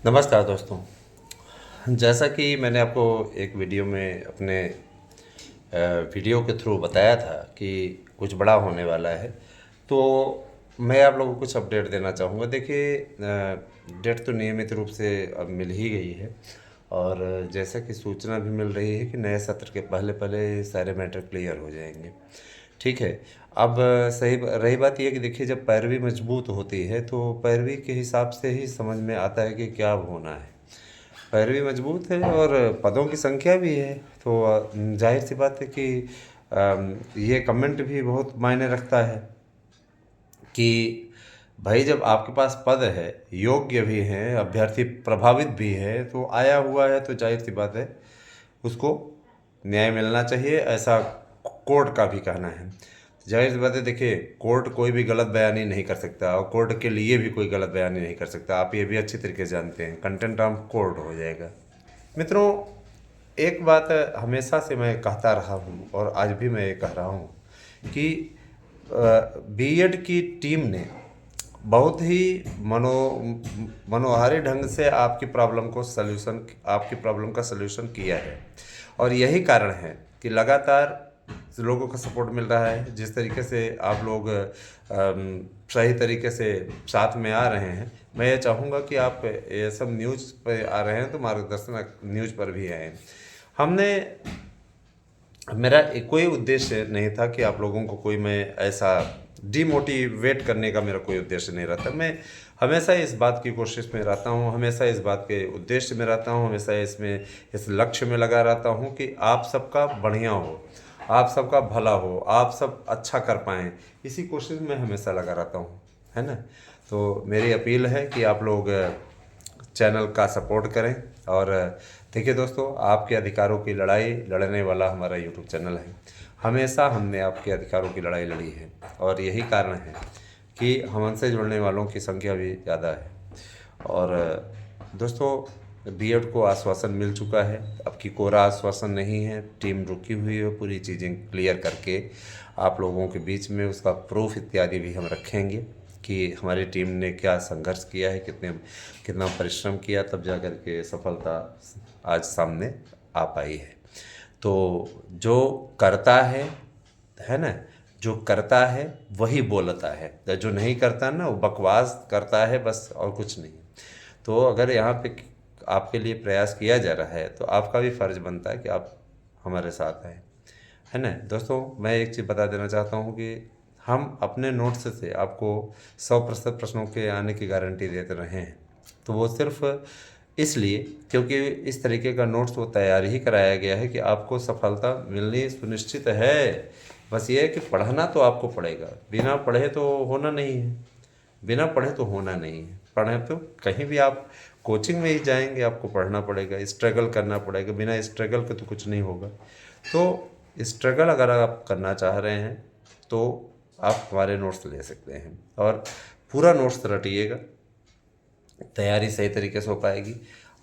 नमस्कार दोस्तों। जैसा कि मैंने आपको एक वीडियो में अपने वीडियो के थ्रू बताया था कि कुछ बड़ा होने वाला है, तो मैं आप लोगों को कुछ अपडेट देना चाहूँगा। देखिए, डेट तो नियमित रूप से अब मिल ही गई है और जैसा कि सूचना भी मिल रही है कि नए सत्र के पहले-पहले सारे मैटर क्लियर हो जाएँगे। ठीक है। अब रही बात ये कि देखिए, जब पैरवी मजबूत होती है तो पैरवी के हिसाब से ही समझ में आता है कि क्या अब होना है। पैरवी मजबूत है और पदों की संख्या भी है, तो ज़ाहिर-सी बात है कि ये कमेंट भी बहुत मायने रखता है कि भाई, जब आपके पास पद है, योग्य भी हैं, अभ्यर्थी प्रभावित भी है, तो आया हुआ है तो ज़ाहिर-सी बात है उसको न्याय मिलना चाहिए, ऐसा कोर्ट का भी कहना है। ज़ाहिर-सी बात है, देखिए, कोर्ट कोई भी गलत बयानी नहीं कर सकता और कोर्ट के लिए भी कोई गलत बयानी नहीं कर सकता। आप ये भी अच्छी तरीके से जानते हैं, कंटेम्प्ट ऑफ कोर्ट हो जाएगा। मित्रों, एक बात हमेशा से मैं कहता रहा हूँ और आज भी मैं ये कह रहा हूँ कि बीएड की टीम ने बहुत ही मनोहारी ढंग से आपकी प्रॉब्लम का सलूशन किया है और यही कारण है कि लगातार लोगों का सपोर्ट मिल रहा है। जिस तरीके से आप लोग सही तरीके से साथ में आ रहे हैं, मैं ये चाहूँगा कि आप ये सब न्यूज़ पे आ रहे हैं तो मार्गदर्शन न्यूज़ पर भी आएँ। हमने मेरा कोई उद्देश्य नहीं था कि आप लोगों को कोई मैं ऐसा डिमोटिवेट करने का मेरा कोई उद्देश्य नहीं रहता। मैं हमेशा इस बात की कोशिश में रहता हूँ, हमेशा इस बात के उद्देश्य में रहता हूँ, हमेशा इस लक्ष्य में लगा रहता हूँ कि आप सबका बढ़िया हो, आप सबका भला हो, आप सब अच्छा कर पाएँ। इसी कोशिश में हमेशा लगा रहता हूँ, है ना? तो मेरी अपील है कि आप लोग चैनल का सपोर्ट करें और देखिए दोस्तों, आपके अधिकारों की लड़ाई लड़ने वाला हमारा यूट्यूब चैनल है। हमेशा हमने आपके अधिकारों की लड़ाई लड़ी है और यही कारण है कि हमसे जुड़ने वालों की संख्या भी ज़्यादा है। और दोस्तों, बीएड को आश्वासन मिल चुका है, अब की कोरा आश्वासन नहीं है। टीम रुकी हुई है, पूरी चीज़ें क्लियर करके आप लोगों के बीच में उसका प्रूफ इत्यादि भी हम रखेंगे कि हमारी टीम ने क्या संघर्ष किया है, कितना परिश्रम किया, तब जा कर के सफलता आज सामने आ पाई है। तो जो करता है ना, जो करता है वही बोलता है, जो नहीं करता ना वो बकवास करता है बस, और कुछ नहीं। तो अगर यहाँ पे आपके लिए प्रयास किया जा रहा है तो आपका भी फ़र्ज़ बनता है कि आप हमारे साथ आएँ, है ना? दोस्तों, मैं एक चीज़ बता देना चाहता हूँ कि हम अपने नोट्स से आपको 100% प्रश्नों के आने की गारंटी देते रहे हैं। तो वो सिर्फ़ इसलिए क्योंकि इस तरीके का नोट्स वो तैयार ही कराया गया है कि आपको सफलता मिलनी सुनिश्चित है। बस ये है कि पढ़ना तो आपको पड़ेगा, बिना पढ़े तो होना नहीं है, बिना पढ़े तो होना नहीं है। पढ़ें तो कहीं भी आप कोचिंग में ही जाएँगे, आपको पढ़ना पड़ेगा, स्ट्रगल करना पड़ेगा, बिना स्ट्रगल के तो कुछ नहीं होगा। तो स्ट्रगल अगर आप करना चाह रहे हैं तो आप हमारे नोट्स ले सकते हैं और पूरा नोट्स रटिएगा, तैयारी सही तरीके से हो पाएगी।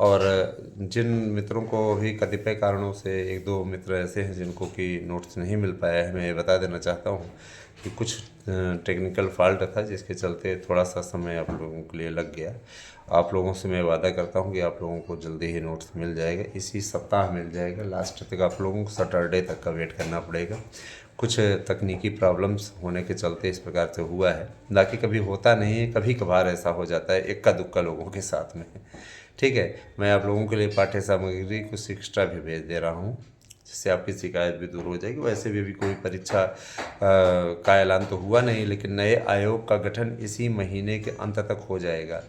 और जिन मित्रों को भी कतिपय कारणों से, एक दो मित्र ऐसे हैं जिनको कि नोट्स नहीं मिल पाया है, मैं ये बता देना चाहता हूँ कि कुछ टेक्निकल फॉल्ट था जिसके चलते थोड़ा सा समय आप लोगों के लिए लग गया। आप लोगों से मैं वादा करता हूँ कि आप लोगों को जल्दी ही नोट्स मिल जाएगा, इसी सप्ताह मिल जाएगा। लास्ट तक आप लोगों को सैटरडे तक का वेट करना पड़ेगा। कुछ तकनीकी प्रॉब्लम्स होने के चलते इस प्रकार से हुआ है, बाकी कभी होता नहीं है, कभी कभार ऐसा हो जाता है इक्का दुक्का लोगों के साथ में। ठीक है, मैं आप लोगों के लिए पाठ्य सामग्री कुछ एक्स्ट्रा भी भेज दे रहा हूँ, जिससे आपकी शिकायत भी दूर हो जाएगी। वैसे भी अभी कोई परीक्षा का ऐलान तो हुआ नहीं, लेकिन नए आयोग का गठन इसी महीने के अंत तक हो जाएगा।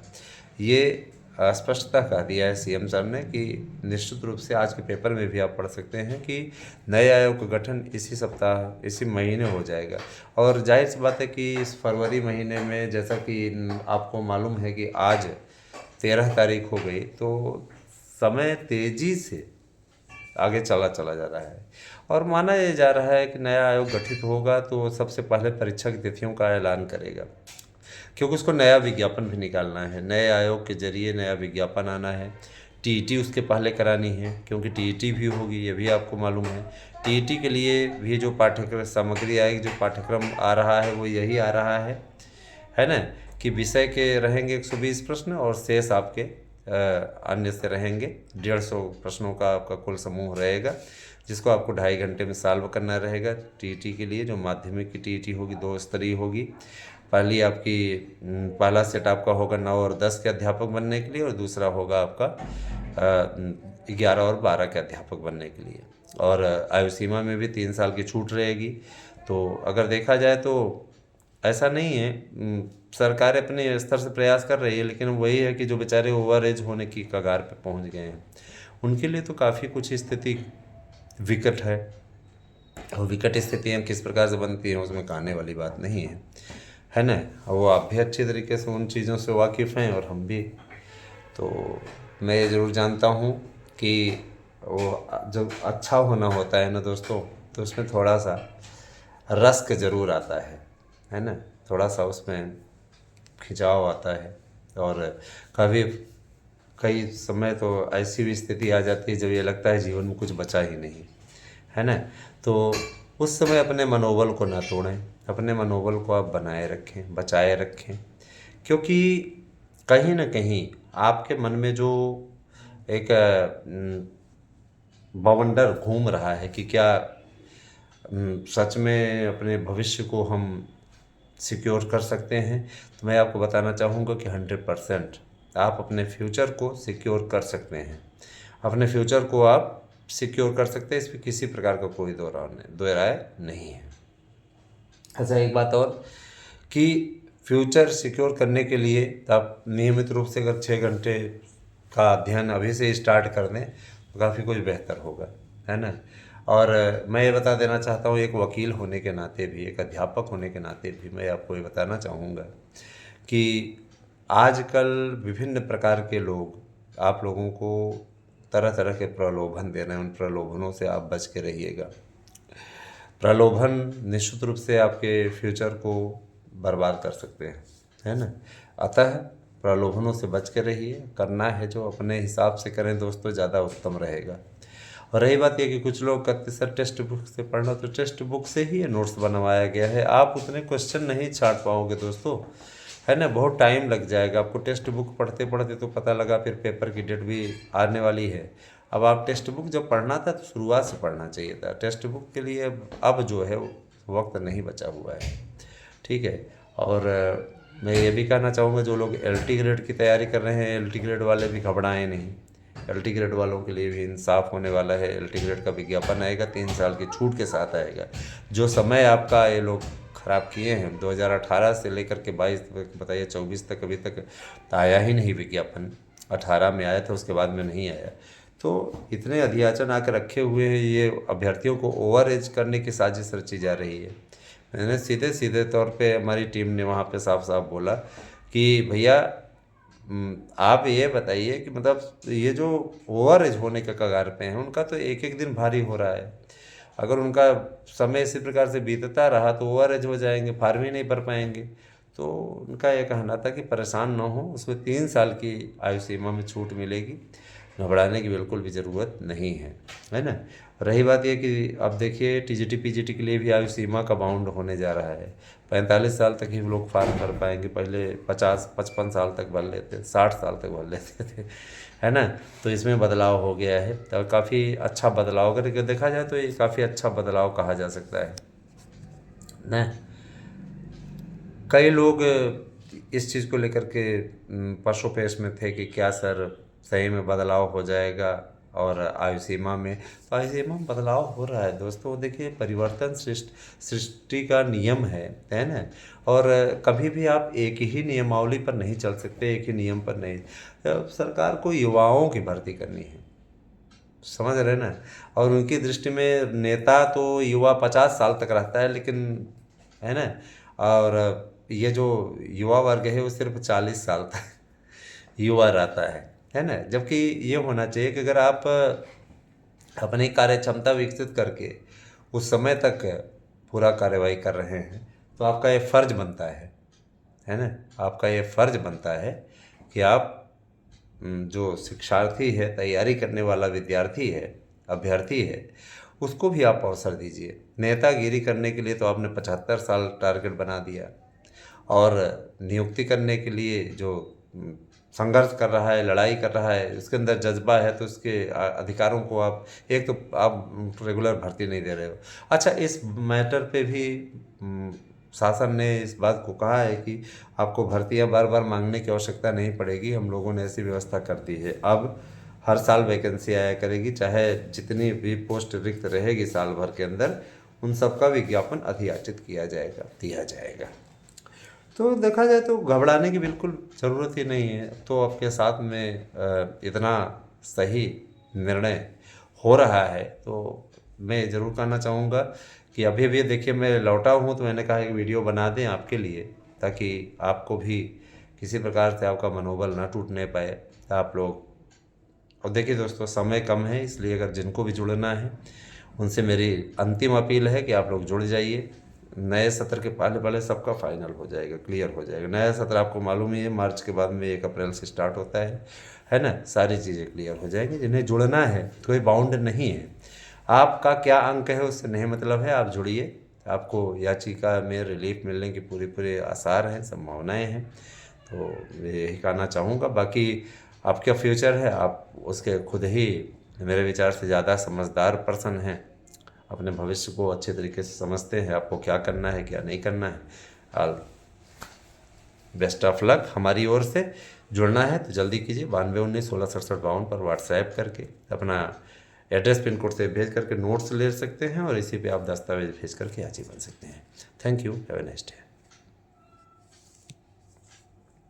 ये स्पष्टता कह दिया है सीएम सर ने कि निश्चित रूप से आज के पेपर में भी आप पढ़ सकते हैं कि नए आयोग का गठन इसी सप्ताह, इसी महीने हो जाएगा। और जाहिर सी बात है कि इस फरवरी महीने में, जैसा कि आपको मालूम है कि आज 13 तारीख हो गई, तो समय तेज़ी से आगे चला जा रहा है और माना ये जा रहा है कि नया आयोग गठित होगा तो सबसे पहले परीक्षा की तिथियों का ऐलान करेगा, क्योंकि उसको नया विज्ञापन भी निकालना है, नए आयोग के जरिए नया विज्ञापन आना है। टीईटी उसके पहले करानी है, क्योंकि टीईटी भी होगी, ये भी आपको मालूम है। टीईटी के लिए भी जो पाठ्यक्रम सामग्री आएगी, जो पाठ्यक्रम आ रहा है वो यही आ रहा है ना, कि विषय के रहेंगे 120 प्रश्न और शेष आपके अन्य से रहेंगे। 150 प्रश्नों का आपका कुल समूह रहेगा, जिसको आपको 2.5 घंटे में सॉल्व करना रहेगा। टीईटी के लिए जो माध्यमिक की टीईटी होगी 2 स्तरीय होगी। पहला सेट आपका होगा 9 और 10 के अध्यापक बनने के लिए, और दूसरा होगा आपका 11 और 12 के अध्यापक बनने के लिए। और आयु सीमा में भी 3 साल की छूट रहेगी। तो अगर देखा जाए तो ऐसा नहीं है, सरकार अपने स्तर से प्रयास कर रही है, लेकिन वही है कि जो बेचारे ओवर एज होने की कगार पे पहुंच गए हैं, उनके लिए तो काफ़ी कुछ स्थिति विकट है। और विकट स्थितियाँ किस प्रकार से बनती हैं उसमें कहने वाली बात नहीं है ना। वो आप भी अच्छी तरीके से उन चीज़ों से वाकिफ़ हैं और हम भी। तो मैं ये ज़रूर जानता हूँ कि वो जब अच्छा होना होता है ना दोस्तों, तो उसमें थोड़ा सा रस्क ज़रूर आता है ना, थोड़ा सा उसमें खिंचाव आता है। और कभी कई समय तो ऐसी भी स्थिति आ जाती है जब ये लगता है जीवन में कुछ बचा ही नहीं, है ना। तो उस समय अपने मनोबल को ना तोड़ें, अपने मनोबल को आप बनाए रखें, बचाए रखें, क्योंकि कहीं ना कहीं आपके मन में जो एक बवंडर घूम रहा है कि क्या सच में अपने भविष्य को हम सिक्योर कर सकते हैं, तो मैं आपको बताना चाहूँगा कि 100% आप अपने फ्यूचर को सिक्योर कर सकते हैं। अपने फ्यूचर को आप सिक्योर कर सकते हैं, इसमें किसी प्रकार का कोई दो राय नहीं है। अच्छा, एक बात और कि फ्यूचर सिक्योर करने के लिए आप नियमित रूप से अगर 6 घंटे का अध्ययन अभी से स्टार्ट कर दें तो काफ़ी कुछ बेहतर होगा, है ना। और मैं ये बता देना चाहता हूँ, एक वकील होने के नाते भी, एक अध्यापक होने के नाते भी मैं आपको ये बताना चाहूँगा कि आजकल विभिन्न प्रकार के लोग आप लोगों को तरह तरह के प्रलोभन दे रहे हैं। उन प्रलोभनों से आप बच के रहिएगा। प्रलोभन निश्चित रूप से आपके फ्यूचर को बर्बाद कर सकते हैं, है ना। अतः प्रलोभनों से बच के रहिए। करना है जो अपने हिसाब से करें दोस्तों, ज़्यादा उत्तम रहेगा। और रही बात यह कि कुछ लोग कहते सर टेक्स्ट बुक से पढ़ना, तो टेक्स्ट बुक से ही ये नोट्स बनवाया गया है, आप उतने क्वेश्चन नहीं छाट पाओगे दोस्तों, है ना। बहुत टाइम लग जाएगा आपको टेक्स्ट बुक पढ़ते पढ़ते। तो पता लगा फिर पेपर की डेट भी आने वाली है। अब आप टेक्स्ट बुक जब पढ़ना था तो शुरुआत से पढ़ना चाहिए था। टेक्स्ट बुक के लिए अब जो है वक्त नहीं बचा हुआ है, ठीक है। और मैं ये भी कहना चाहूँगा, जो लोग LT ग्रेड की तैयारी कर रहे हैं, LT ग्रेड वाले भी घबराएं नहीं। LT ग्रेड वालों के लिए भी इंसाफ होने वाला है। LT ग्रेड का विज्ञापन आएगा, 3 साल की छूट के साथ आएगा। जो समय आपका ये लोग ख़राब किए हैं 2018 से लेकर के 22 बताइए 24 तक, अभी तक आया ही नहीं विज्ञापन। 18 में आया था, उसके बाद में नहीं आया। तो इतने अधियाचन आकर रखे हुए हैं, ये अभ्यर्थियों को ओवर एज करने की साजिश रची जा रही है। मैंने सीधे सीधे तौर पे हमारी टीम ने वहाँ पे साफ साफ बोला कि भैया आप ये बताइए कि मतलब ये जो ओवर एज होने के कगार पे हैं, उनका तो एक एक दिन भारी हो रहा है। अगर उनका समय इसी प्रकार से बीतता रहा तो ओवर एज हो जाएंगे, फार्म ही नहीं भर पाएंगे। तो उनका ये कहना था कि परेशान ना हो, उसमें 3 साल की आयु सीमा में छूट मिलेगी, घबराने की बिल्कुल भी ज़रूरत नहीं है ना। रही बात ये कि अब देखिए TGT PGT के लिए भी आयु सीमा का बाउंड होने जा रहा है। 45 साल तक ही लोग फार्म भर पाएंगे, पहले 50-55 साल तक भर लेते, 60 साल तक भर लेते थे, है ना। तो इसमें बदलाव हो गया है, तो काफ़ी अच्छा बदलाव करके देखा जाए तो ये काफ़ी अच्छा बदलाव कहा जा सकता है ना। कई लोग इस चीज़ को लेकर के पशुपेश में थे कि क्या सर सही में बदलाव हो जाएगा और आयु सीमा में। तो आयु सीमा में बदलाव हो रहा है दोस्तों। देखिए, परिवर्तन सृष्टि का नियम है ना। और कभी भी आप एक ही नियमावली पर नहीं चल सकते, एक ही नियम पर नहीं। सरकार को युवाओं की भर्ती करनी है, समझ रहे ना। और उनकी दृष्टि में नेता तो युवा 50 साल तक रहता है, लेकिन है ना। और ये जो युवा वर्ग है वो सिर्फ 40 साल तक युवा रहता है ना। जबकि ये होना चाहिए कि अगर आप अपनी कार्य क्षमता विकसित करके उस समय तक पूरा कार्यवाही कर रहे हैं तो आपका ये फ़र्ज बनता है ना। आपका ये फ़र्ज बनता है कि आप जो शिक्षार्थी है, तैयारी करने वाला विद्यार्थी है, अभ्यर्थी है, उसको भी आप अवसर दीजिए। नेतागिरी करने के लिए तो आपने 75 साल टारगेट बना दिया, और नियुक्ति करने के लिए जो संघर्ष कर रहा है, लड़ाई कर रहा है, उसके अंदर जज्बा है, तो उसके अधिकारों को आप, एक तो आप रेगुलर भर्ती नहीं दे रहे हो। अच्छा, इस मैटर पे भी शासन ने इस बात को कहा है कि आपको भर्तियां बार बार मांगने की आवश्यकता नहीं पड़ेगी, हम लोगों ने ऐसी व्यवस्था कर दी है। अब हर साल वैकेंसी आया करेगी, चाहे जितनी भी पोस्ट रिक्त रहेगी साल भर के अंदर, उन सबका विज्ञापन अधियाचित किया जाएगा, दिया जाएगा। तो देखा जाए तो घबराने की बिल्कुल ज़रूरत ही नहीं है। तो आपके साथ में इतना सही निर्णय हो रहा है, तो मैं ज़रूर कहना चाहूँगा कि अभी अभी देखिए मैं लौटा हूँ, तो मैंने कहा एक वीडियो बना दें आपके लिए, ताकि आपको भी किसी प्रकार से आपका मनोबल ना टूटने पाए आप लोग। और देखिए दोस्तों, समय कम है, इसलिए अगर जिनको भी जुड़ना है उनसे मेरी अंतिम अपील है कि आप लोग जुड़ जाइए। नए सत्र के पहले पहले सबका फाइनल हो जाएगा, क्लियर हो जाएगा। नया सत्र आपको मालूम ही है, मार्च के बाद में 1 अप्रैल से स्टार्ट होता है ना। सारी चीज़ें क्लियर हो जाएंगी। जिन्हें जुड़ना है, कोई बाउंड नहीं है, आपका क्या अंक है उससे नहीं मतलब है, आप जुड़िए। आपको याचिका में रिलीफ मिलने की पूरे पूरे आसार हैं, संभावनाएं हैं। तो मैं यही कहना चाहूँगा। बाकी आपका फ्यूचर है, आप उसके खुद ही मेरे विचार से ज़्यादा समझदार पर्सन हैं, अपने भविष्य को अच्छे तरीके से समझते हैं, आपको क्या करना है क्या नहीं करना है। ऑल बेस्ट ऑफ लक हमारी ओर से। जुड़ना है तो जल्दी कीजिए, 9219166752 पर व्हाट्सएप करके अपना एड्रेस पिन कोड से भेज करके नोट्स ले सकते हैं, और इसी पे आप दस्तावेज भेज करके आज ही बन सकते हैं। Thank you, have a nice day.